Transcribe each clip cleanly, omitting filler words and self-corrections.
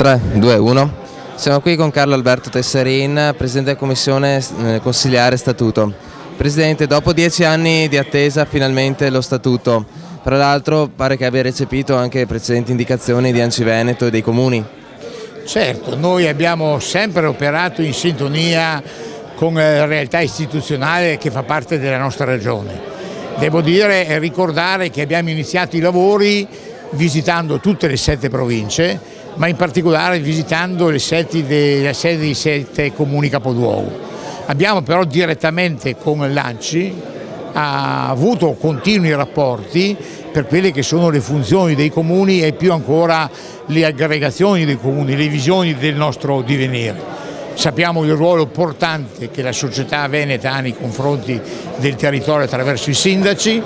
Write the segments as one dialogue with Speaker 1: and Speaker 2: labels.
Speaker 1: 3, 2, 1. Siamo qui con Carlo Alberto Tesserin, Presidente della Commissione Consiliare Statuto. Presidente, dopo 10 anni di attesa finalmente lo Statuto, tra l'altro pare che abbia recepito anche precedenti indicazioni di ANCI Veneto e dei comuni.
Speaker 2: Certo, noi abbiamo sempre operato in sintonia con la realtà istituzionale che fa parte della nostra regione. Devo dire e ricordare che abbiamo iniziato i lavori visitando tutte le 7 province, ma in particolare visitando le sedi dei 7 comuni capoluogo. Abbiamo però direttamente con l'ANCI avuto continui rapporti per quelle che sono le funzioni dei comuni e più ancora le aggregazioni dei comuni, le visioni del nostro divenire. Sappiamo il ruolo importante che la società veneta ha nei confronti del territorio attraverso i sindaci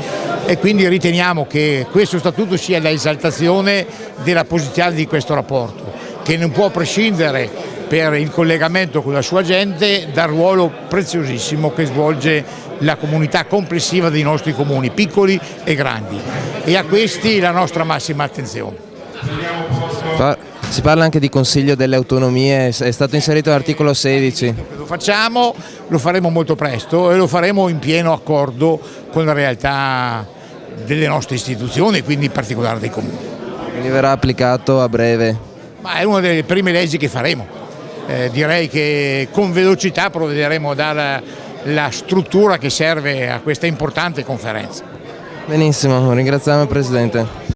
Speaker 2: e quindi riteniamo che questo statuto sia l'esaltazione della positività di questo rapporto, che non può prescindere per il collegamento con la sua gente dal ruolo preziosissimo che svolge la comunità complessiva dei nostri comuni, piccoli e grandi, e a questi la nostra massima attenzione.
Speaker 1: Si parla anche di Consiglio delle Autonomie, è stato inserito l'articolo 16.
Speaker 2: Lo facciamo, lo faremo molto presto e lo faremo in pieno accordo con la realtà delle nostre istituzioni, quindi in particolare dei comuni.
Speaker 1: Quindi verrà applicato a breve.
Speaker 2: Ma è una delle prime leggi che faremo. Direi che con velocità provvederemo a dare la struttura che serve a questa importante conferenza.
Speaker 1: Benissimo, ringraziamo il Presidente.